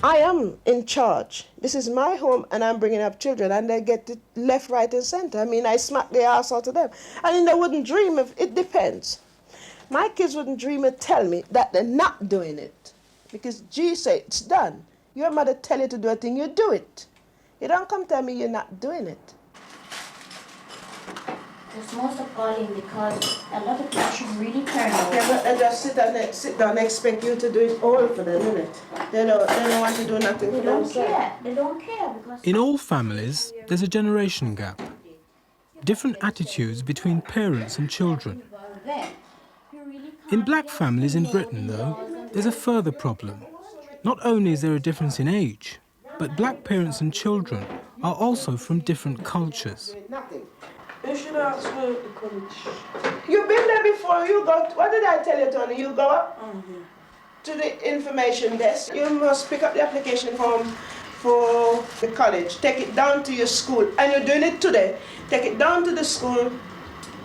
I am in charge. This is my home, and I'm bringing up children, and they get it left, right, and center. I mean, I smack the ass out of them. I mean, they wouldn't dream of, it depends. My kids wouldn't dream of tell me that they're not doing it, because G say it's done. Your mother tell you to do a thing, you do it. You don't come tell me you're not doing it. It's most appalling because a lot of people should really turn out. Yeah, but they just sit down and expect you to do it all for them, innit? They don't want to do nothing for themselves. They don't care because... In all families, there's a generation gap. Different attitudes between parents and children. In black families in Britain, though, there's a further problem. Not only is there a difference in age, but black parents and children are also from different cultures. You should ask for the college. You've been there before, you go, what did I tell you, Tony? You go up to the information desk. You must pick up the application form for the college. Take it down to your school, and you're doing it today. Take it down to the school,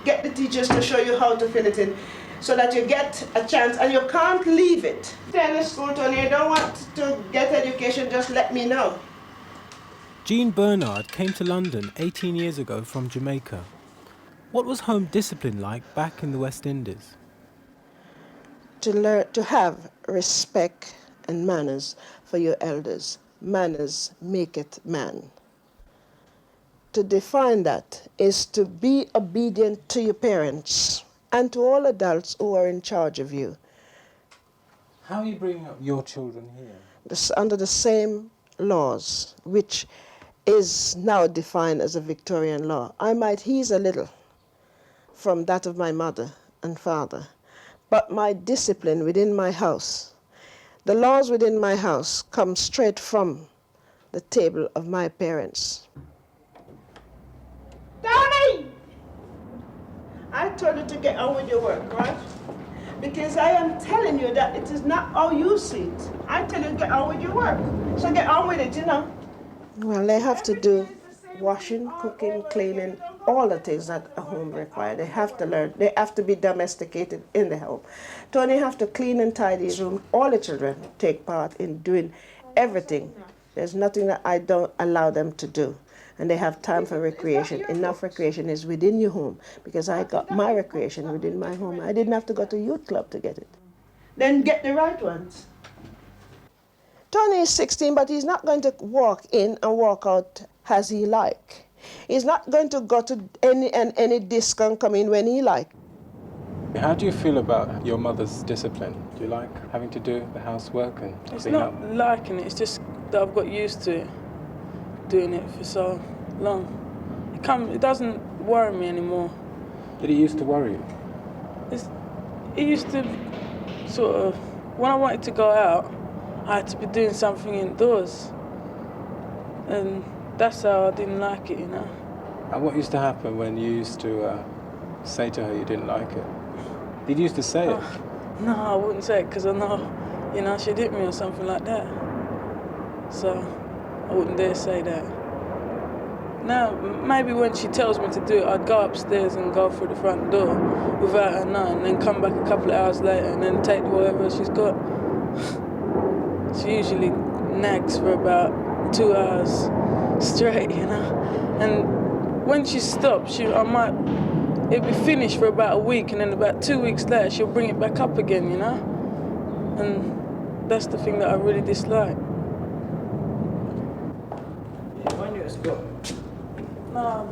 get the teachers to show you how to fill it in, so that you get a chance, and you can't leave it. Tell the school, Tony, you don't want to get education, just let me know. Jean Bernard came to London 18 years ago from Jamaica. What was home discipline like back in the West Indies? To have respect and manners for your elders. Manners maketh man. To define that is to be obedient to your parents and to all adults who are in charge of you. How are you bringing up your children here? Under the same laws, which is now defined as a Victorian law. I might ease a little from that of my mother and father, but my discipline within my house, the laws within my house come straight from the table of my parents. Tony! I told you to get on with your work, right? Because I am telling you that it is not how you see it. I tell you to get on with your work. So get on with it, you know. Well, they have to do washing, cooking, cleaning, all the things that a home requires. They have to learn. They have to be domesticated in the home. Tony have to clean and tidy his room. All the children take part in doing everything. There's nothing that I don't allow them to do. And they have time for recreation. Enough recreation is within your home, because I got my recreation within my home. I didn't have to go to youth club to get it. Then get the right ones. Tony is 16, but he's not going to walk in and walk out as he like. He's not going to go to any disc and come in when he like. How do you feel about your mother's discipline? Do you like having to do the housework and It's clean not up? liking it, it's just that I've got used to it, doing it for so long. It doesn't worry me anymore. Did it used to worry you? It used to sort of, when I wanted to go out, I had to be doing something indoors. And that's how I didn't like it, you know. And what used to happen when you used to say to her you didn't like it? Did you used to say it? No, I wouldn't say it because I know, you know, she'd hit me or something like that. So I wouldn't dare say that. Now, maybe when she tells me to do it, I'd go upstairs and go through the front door without her knowing, and then come back a couple of hours later and then take whatever she's got. She usually nags for about 2 hours straight, you know. And when she stops, it'll be finished for about a week, and then about 2 weeks later, she'll bring it back up again, you know. And that's the thing that I really dislike. When you at school? No,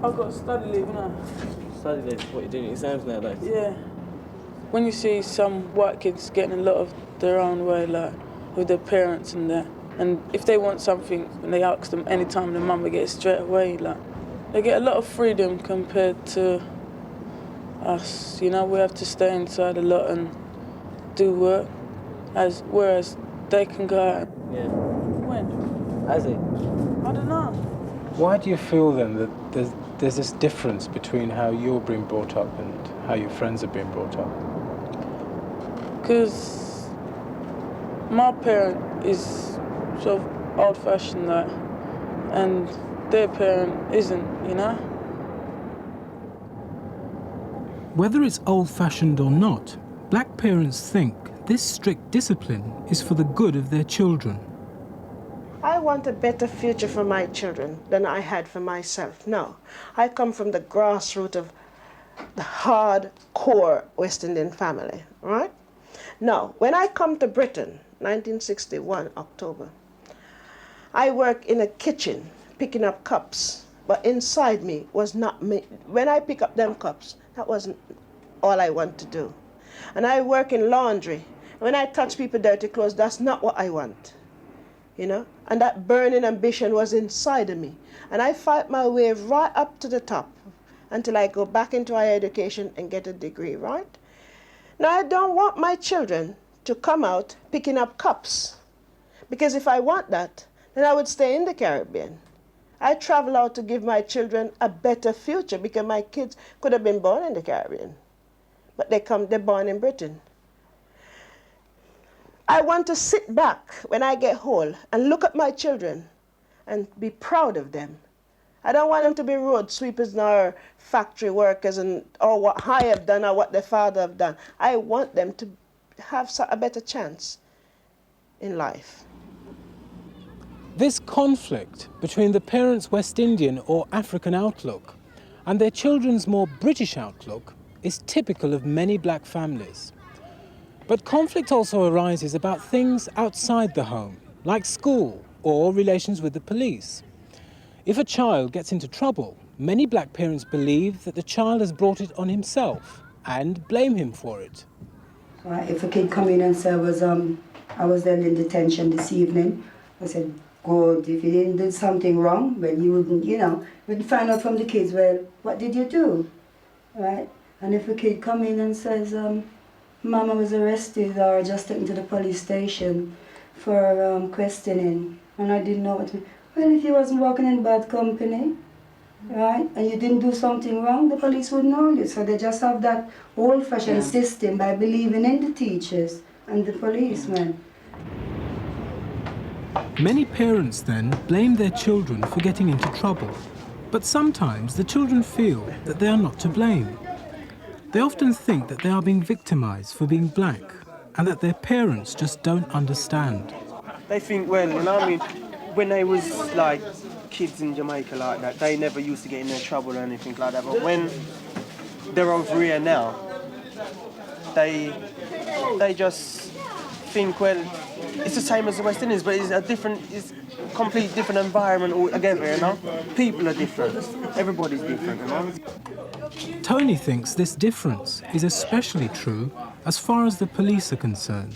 I've got study leave now. Study leave? What, you're doing exams now, like? Yeah. When you see some white kids getting a lot of their own way, like with their parents and that, and if they want something and they ask them anytime, the mum will get it straight away, like they get a lot of freedom compared to us. You know, we have to stay inside a lot and do work, whereas they can go out. Yeah. When? Has he? I don't know. Why do you feel then that there's this difference between how you're being brought up and how your friends are being brought up? Because my parent is sort of old-fashioned, like, and their parent isn't, you know? Whether it's old-fashioned or not, black parents think this strict discipline is for the good of their children. I want a better future for my children than I had for myself. No, I come from the grassroots of the hardcore West Indian family, right? Now, when I come to Britain, 1961, October, I work in a kitchen picking up cups, but inside me was not me. When I pick up them cups, that wasn't all I want to do. And I work in laundry. When I touch people dirty clothes, that's not what I want, you know? And that burning ambition was inside of me. And I fight my way right up to the top until I go back into higher education and get a degree, right? Now, I don't want my children to come out picking up cups, because if I want that, then I would stay in the Caribbean. I travel out to give my children a better future, because my kids could have been born in the Caribbean, but they're born in Britain. I want to sit back when I get old and look at my children and be proud of them. I don't want them to be road sweepers nor factory workers or what I have done or what their father have done. I want them to have a better chance in life. This conflict between the parents' West Indian or African outlook and their children's more British outlook is typical of many black families. But conflict also arises about things outside the home, like school or relations with the police. If a child gets into trouble, many black parents believe that the child has brought it on himself and blame him for it. If a kid come in and say, I was there in detention this evening, I said, good, if you didn't do something wrong, well, you wouldn't, we'd find out from the kids, well, what did you do, right? And if a kid come in and says, Mama was arrested or just taken to the police station for questioning, and I didn't know what to do. Well, if you wasn't walking in bad company, right, and you didn't do something wrong, the police would know you. So they just have that old-fashioned system by believing in the teachers and the policemen. Many parents then blame their children for getting into trouble, but sometimes the children feel that they are not to blame. They often think that they are being victimized for being black and that their parents just don't understand. They think, well, when they was like kids in Jamaica like that, they never used to get in their trouble or anything like that. But when they're over here now, they just think, well, it's the same as the West Indies, but it's a complete different environment altogether, People are different. Everybody's different, Tony thinks this difference is especially true as far as the police are concerned.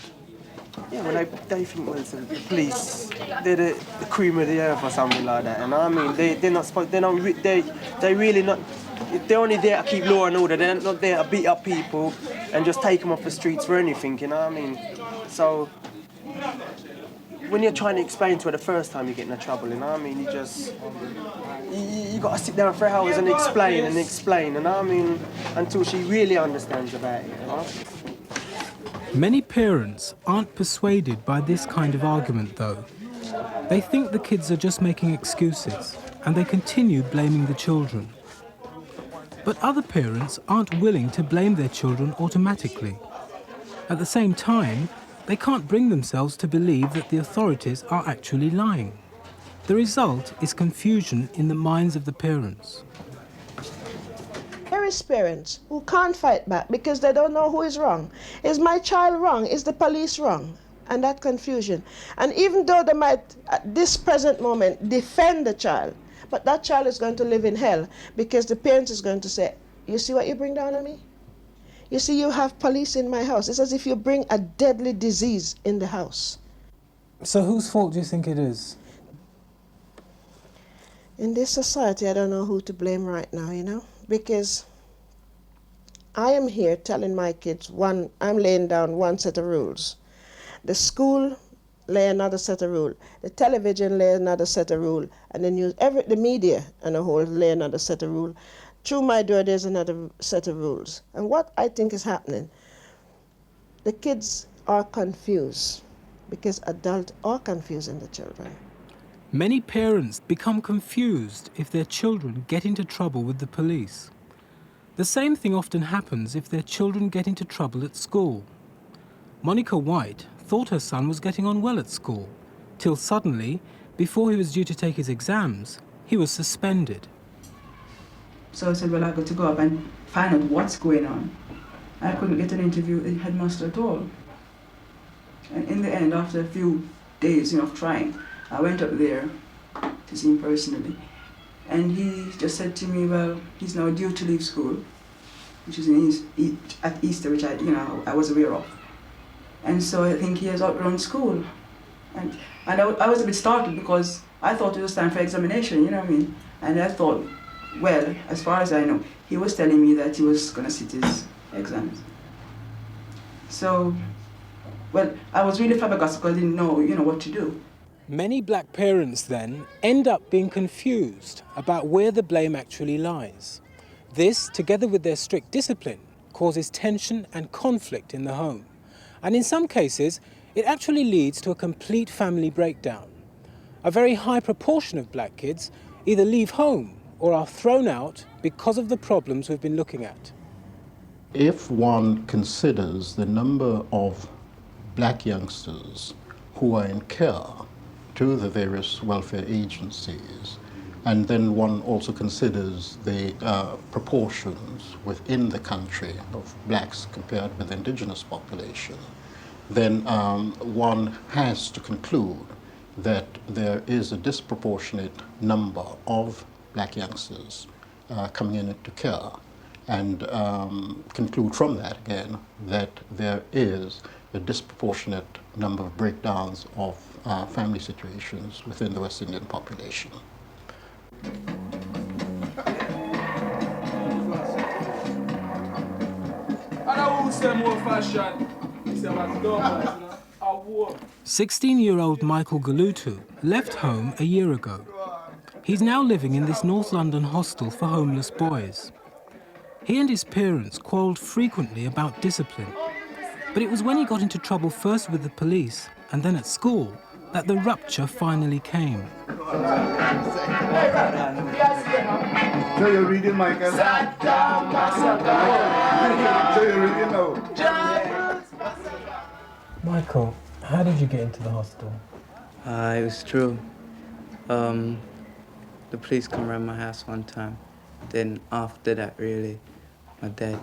Yeah, well, they think, well, the police, they're the cream of the earth or something like that, they're not supposed, they're really not, they're only there to keep law and order, they're not there to beat up people and just take them off the streets for anything, So, when you're trying to explain to her the first time you get in trouble, you got to sit down for hours and explain, until she really understands about it, Many parents aren't persuaded by this kind of argument, though. They think the kids are just making excuses, and they continue blaming the children. But other parents aren't willing to blame their children automatically. At the same time, they can't bring themselves to believe that the authorities are actually lying. The result is confusion in the minds of the parents. There is parents who can't fight back because they don't know who is wrong. Is my child wrong? Is the police wrong? And that confusion. And even though they might, at this present moment, defend the child, but that child is going to live in hell because the parent is going to say, you see what you bring down on me? You see, you have police in my house. It's as if you bring a deadly disease in the house. So whose fault do you think it is? In this society, I don't know who to blame right now, because I am here telling my kids, I'm laying down one set of rules. The school lay another set of rules. The television lay another set of rules. And the news, the media and a whole lay another set of rules. Through my door, there's another set of rules. And what I think is happening, the kids are confused because adults are confusing the children. Many parents become confused if their children get into trouble with the police. The same thing often happens if their children get into trouble at school. Monica White thought her son was getting on well at school, till suddenly Before he was due to take his exams, he was suspended. So I said, well, I got to go up and find out what's going on. I couldn't get an interview with the headmaster at all. And in the end, after a few days of trying, I went up there to see him personally. And he just said to me, well, he's now due to leave school, which is at Easter, which I was aware of. And so I think he has outgrown school. And I was a bit startled because I thought it was time for examination, you know what I mean? And I thought, well, as far as I know, he was telling me that he was going to sit his exams. So, well, I was really flabbergasted because I didn't know, what to do. Many black parents then end up being confused about where the blame actually lies. This, together with their strict discipline, causes tension and conflict in the home. And in some cases, it actually leads to a complete family breakdown. A very high proportion of black kids either leave home or are thrown out because of the problems we've been looking at. If one considers the number of black youngsters who are in care to the various welfare agencies, and then one also considers the proportions within the country of blacks compared with the indigenous population, then one has to conclude that there is a disproportionate number of black youngsters coming into care, and conclude from that again that there is a disproportionate number of breakdowns of family situations within the West Indian population. Wow. 16-year-old Michael Gelutu left home a year ago. He's now living in this North London hostel for homeless boys. He and his parents quarrelled frequently about discipline, but it was when he got into trouble first with the police and then at school that the rupture finally came. So you're reading, Michael? So you're reading now? Michael, how did you get into the hostel? It was true. The police come around my house one time. Then after that, really, my dad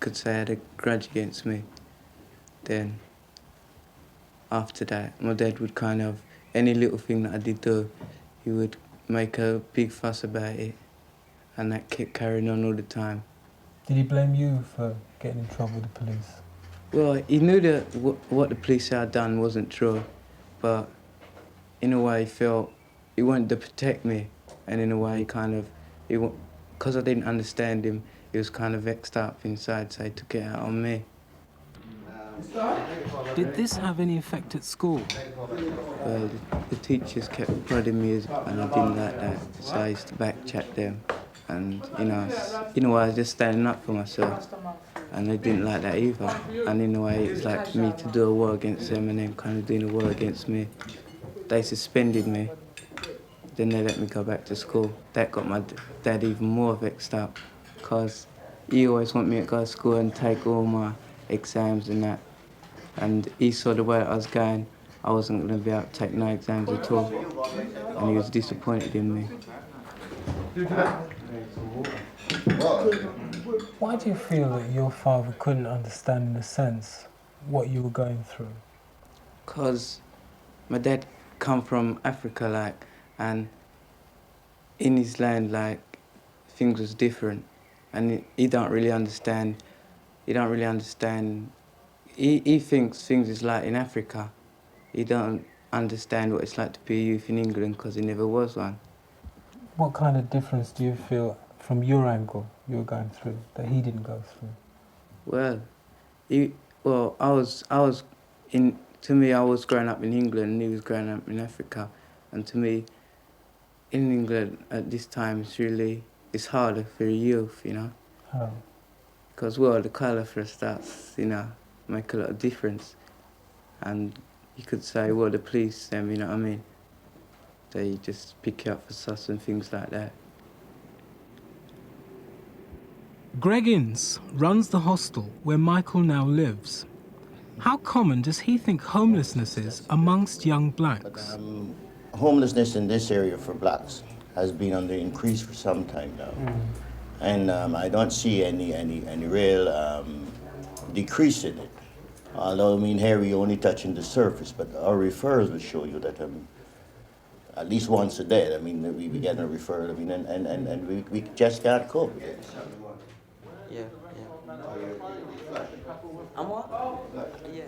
could say I had a grudge against me. Then after that, my dad would kind of, any little thing that I did do, he would make a big fuss about it, and that kept carrying on all the time. Did he blame you for getting in trouble with the police? Well, he knew that what the police had done wasn't true, but in a way he felt he wanted to protect me, and in a way because I didn't understand him, he was kind of vexed up inside, so he took it out on me. Did this have any effect at school? Well, the teachers kept prodding me, and I didn't like that, so I used to backchat them. And, in a way, I was just standing up for myself, and they didn't like that either. And in a way, it was like me to do a war against them and them kind of doing a war against me. They suspended me, then they let me go back to school. That got my dad even more vexed up, because he always wanted me to go to school and take all my exams and that. And he saw the way that I was going, I wasn't going to be able to take no exams at all. And he was disappointed in me. Why do you feel that your father couldn't understand, in a sense, what you were going through? Because my dad come from Africa, and in his land, things was different. And he don't really understand. He thinks things is like in Africa. He don't understand what it's like to be a youth in England, because he never was one. What kind of difference do you feel from your angle you were going through that he didn't go through? Well, I was growing up in England and he was growing up in Africa. And to me, in England at this time, it's harder for a youth, How? Because, the colour for a start, make a lot of difference. And you could say, the police, them, you know what I mean? They just pick you up for sus and things like that. Greg Ince runs the hostel where Michael now lives. How common does he think homelessness is amongst young blacks? Homelessness in this area for blacks has been on the increase for some time now. And I don't see any real decrease in it. Although, I mean, here we're only touching the surface, but our referrals will show you that at least once a day, I mean, we be getting a referral, I mean, and we just can't cope with it.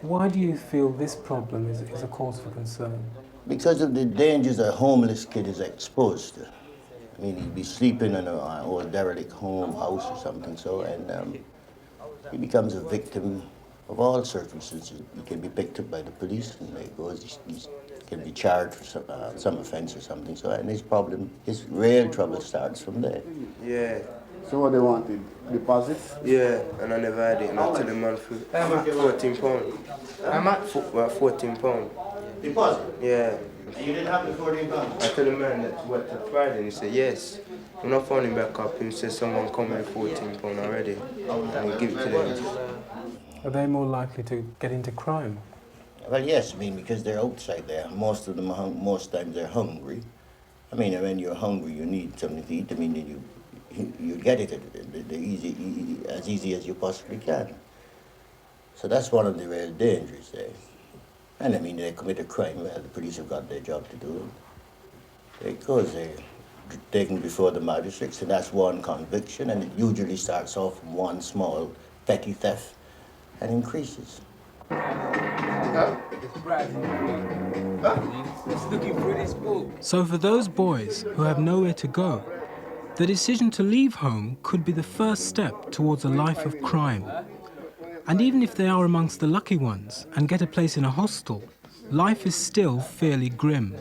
Why do you feel this problem is a cause for concern? Because of the dangers a homeless kid is exposed to. I mean, he'd be sleeping in an old derelict house or something, so, and he becomes a victim of all circumstances. He can be picked up by the police, and he can be charged for some offense or something, so, and his real trouble starts from there. Yeah. So what they wanted? Deposit? Yeah, and I never had it, and I tell the man for £14. How much? 14 pounds. Deposit? Yeah. You didn't have the £14? I tell the man that what to Friday, and he said yes. When I phoned him back up, he said someone come with £14 already, and he give it to them. Are they more likely to get into crime? Well, yes, I mean, because they're outside there. Most of them, most times they're hungry. I mean, when you're hungry, you need something to eat. I mean, you get it as easy as you possibly can. So that's one of the real dangers there. And I mean, they commit a crime, well, the police have got their job to do. Because they're taken before the magistrates, and that's one conviction, and it usually starts off from one small petty theft and increases. So for those boys who have nowhere to go, the decision to leave home could be the first step towards a life of crime. And even if they are amongst the lucky ones and get a place in a hostel, life is still fairly grim.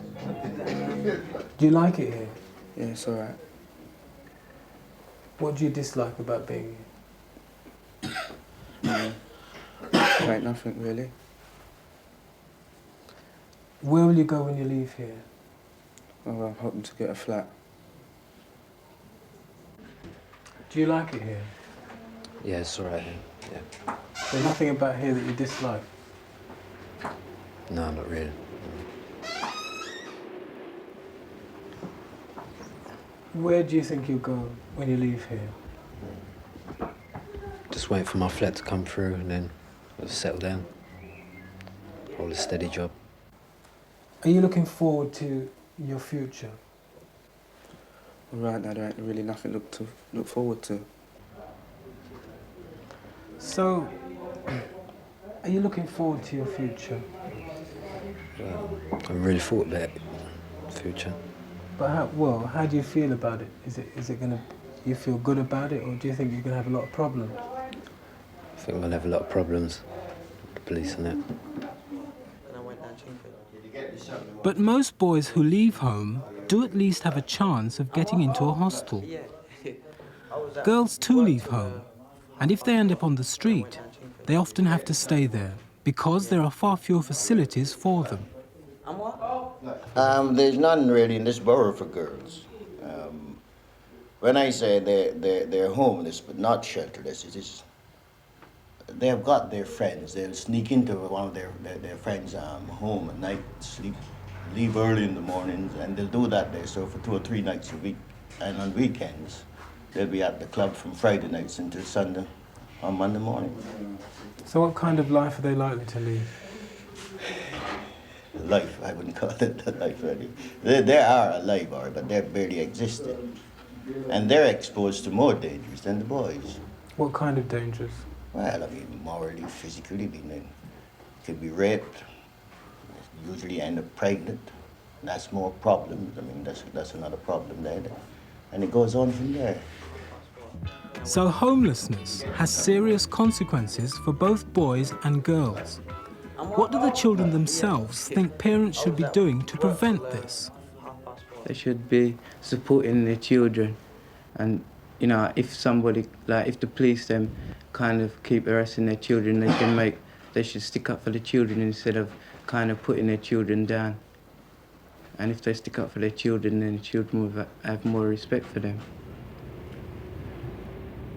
Do you like it here? Yeah, it's all right. What do you dislike about being here? Quite nothing, really. Where will you go when you leave here? Well, I'm hoping to get a flat. Do you like it here? Yeah, it's all right here. Yeah. There's nothing about here that you dislike? No, not really. Where do you think you'll go when you leave here? Just waiting for my flat to come through and then I'll settle down. Hold a steady job. Are you looking forward to your future? Right now, there ain't really nothing to look forward to. So, are you looking forward to your future? I haven't really thought about the future. But how do you feel about it? Is it gonna, you feel good about it, or do you think you're gonna have a lot of problems? I think I'm gonna have a lot of problems with the police and that. But most boys who leave home do at least have a chance of getting into a hostel. Girls too leave home, and if they end up on the street, they often have to stay there because there are far fewer facilities for them. There's none really in this borough for girls. When I say they're homeless but not shelterless, it is they have got their friends. They'll sneak into one of their friends' home at night, sleep, leave early in the mornings, and they'll do that there. So for 2 or 3 nights a week, and on weekends, they'll be at the club from Friday nights until Sunday on Monday morning. So what kind of life are they likely to lead? Life, I wouldn't call it a life really. They are alive, but they're barely existing. And they're exposed to more dangers than the boys. What kind of dangers? Well, I mean, morally, physically, they could be raped, usually end up pregnant. That's more problems. I mean, that's another problem there. And it goes on from there. So homelessness has serious consequences for both boys and girls. What do the children themselves think parents should be doing to prevent this? They should be supporting their children, and you know, if somebody, like if the police them kind of keep arresting their children, they should stick up for the children instead of kind of putting their children down. And if they stick up for their children, then the children will have more respect for them.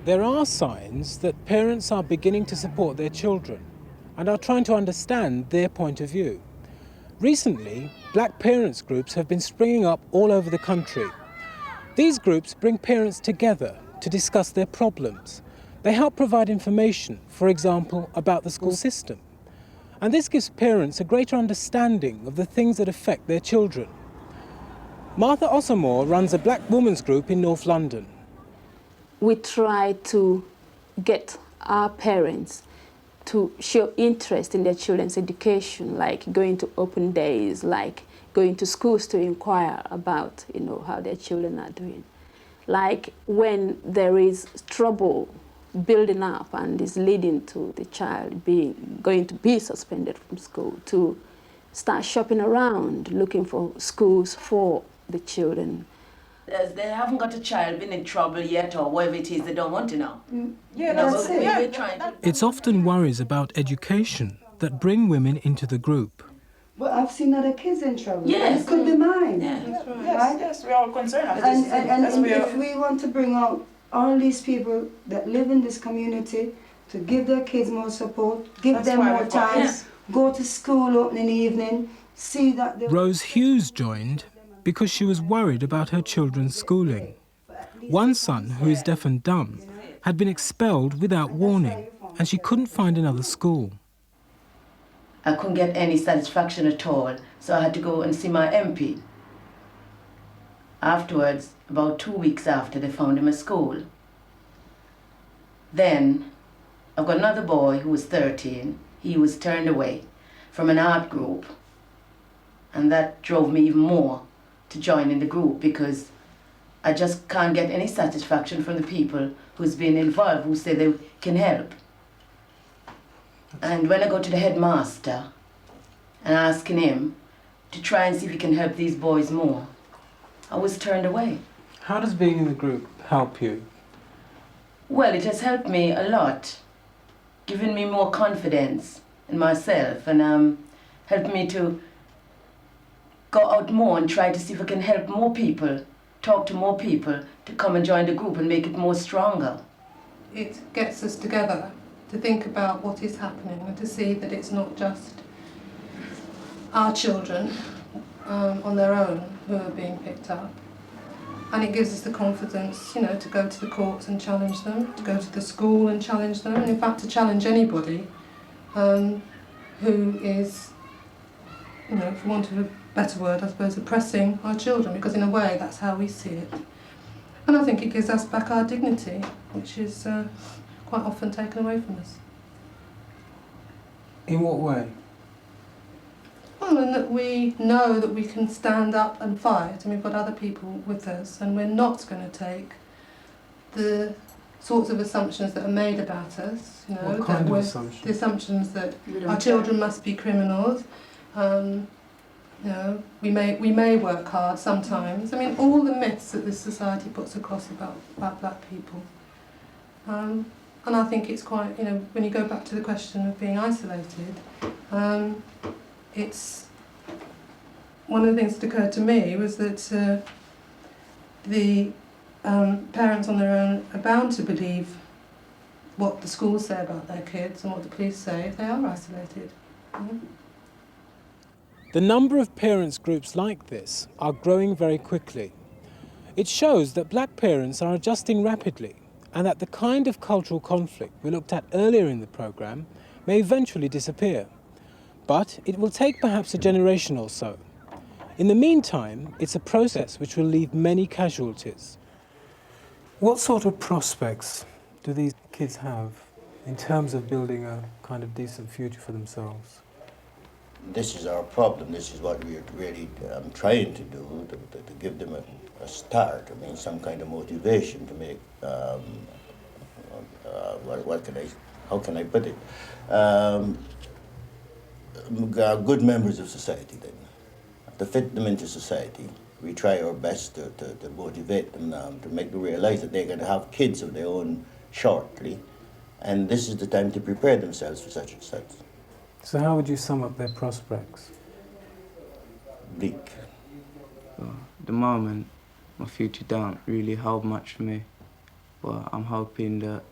There are signs that parents are beginning to support their children. and are trying to understand their point of view. Recently, black parents groups have been springing up all over the country. These groups bring parents together to discuss their problems. They help provide information, for example, about the school system. And this gives parents a greater understanding of the things that affect their children. Martha Ossamore runs a black women's group in North London. We try to get our parents to show interest in their children's education, like going to open days, like going to schools to inquire about, how their children are doing. Like when there is trouble building up and is leading to the child going to be suspended from school, to start shopping around, looking for schools for the children. They haven't got a child been in trouble yet, or whatever it is, they don't want to know. Yeah, that's it. We're trying to... It's often worries about education that bring women into the group. But I've seen other kids in trouble. Yes. It could be mine. Yeah. That's right. Right? Yes, we are concerned. And if we want to bring out all these people that live in this community to give their kids more support, give them more time, go to school opening evening, see that... Rose Hughes joined because she was worried about her children's schooling. One son, who is deaf and dumb, had been expelled without warning, and she couldn't find another school. I couldn't get any satisfaction at all, so I had to go and see my MP. Afterwards, about 2 weeks after, they found him a school. Then, I've got another boy who was 13. He was turned away from an art group, and that drove me even more to join in the group, because I just can't get any satisfaction from the people who's been involved, who say they can help. And when I go to the headmaster and asking him to try and see if he can help these boys more, I was turned away. How does being in the group help you? Well, it has helped me a lot, given me more confidence in myself, and helped me to go out more and try to see if I can help more people, talk to more people to come and join the group and make it more stronger. It gets us together to think about what is happening and to see that it's not just our children on their own who are being picked up. And it gives us the confidence, to go to the courts and challenge them, to go to the school and challenge them, and in fact to challenge anybody who is, for want of a better word, I suppose, oppressing our children, because in a way that's how we see it. And I think it gives us back our dignity, which is quite often taken away from us. In what way? Well, in that we know that we can stand up and fight, and we've got other people with us, and we're not going to take the sorts of assumptions that are made about us. What kind of assumptions? The assumptions that our children must be criminals. We may work hard sometimes. I mean, all the myths that this society puts across about black people. And I think it's quite, when you go back to the question of being isolated, it's one of the things that occurred to me was that the parents on their own are bound to believe what the schools say about their kids and what the police say if they are isolated. The number of parents' groups like this are growing very quickly. It shows that black parents are adjusting rapidly, and that the kind of cultural conflict we looked at earlier in the programme may eventually disappear. But it will take perhaps a generation or so. In the meantime, it's a process which will leave many casualties. What sort of prospects do these kids have in terms of building a kind of decent future for themselves? This is our problem. This is what we're really trying to do, to give them a start. I mean, some kind of motivation to make, how can I put it? Good members of society then. To fit them into society, we try our best to motivate them now, to make them realize that they're going to have kids of their own shortly, and this is the time to prepare themselves for such and such. So how would you sum up their prospects? Bleak. At the moment, my future don't really hold much for me, but I'm hoping that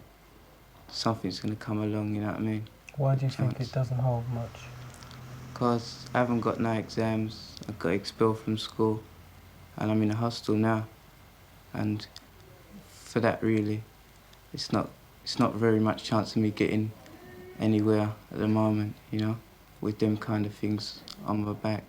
something's going to come along, you know what I mean? Why do you think it doesn't hold much? Because I haven't got no exams, I got expelled from school, and I'm in a hostel now. And for that, really, it's not very much chance of me getting anywhere at the moment, you know, with them kind of things on my back.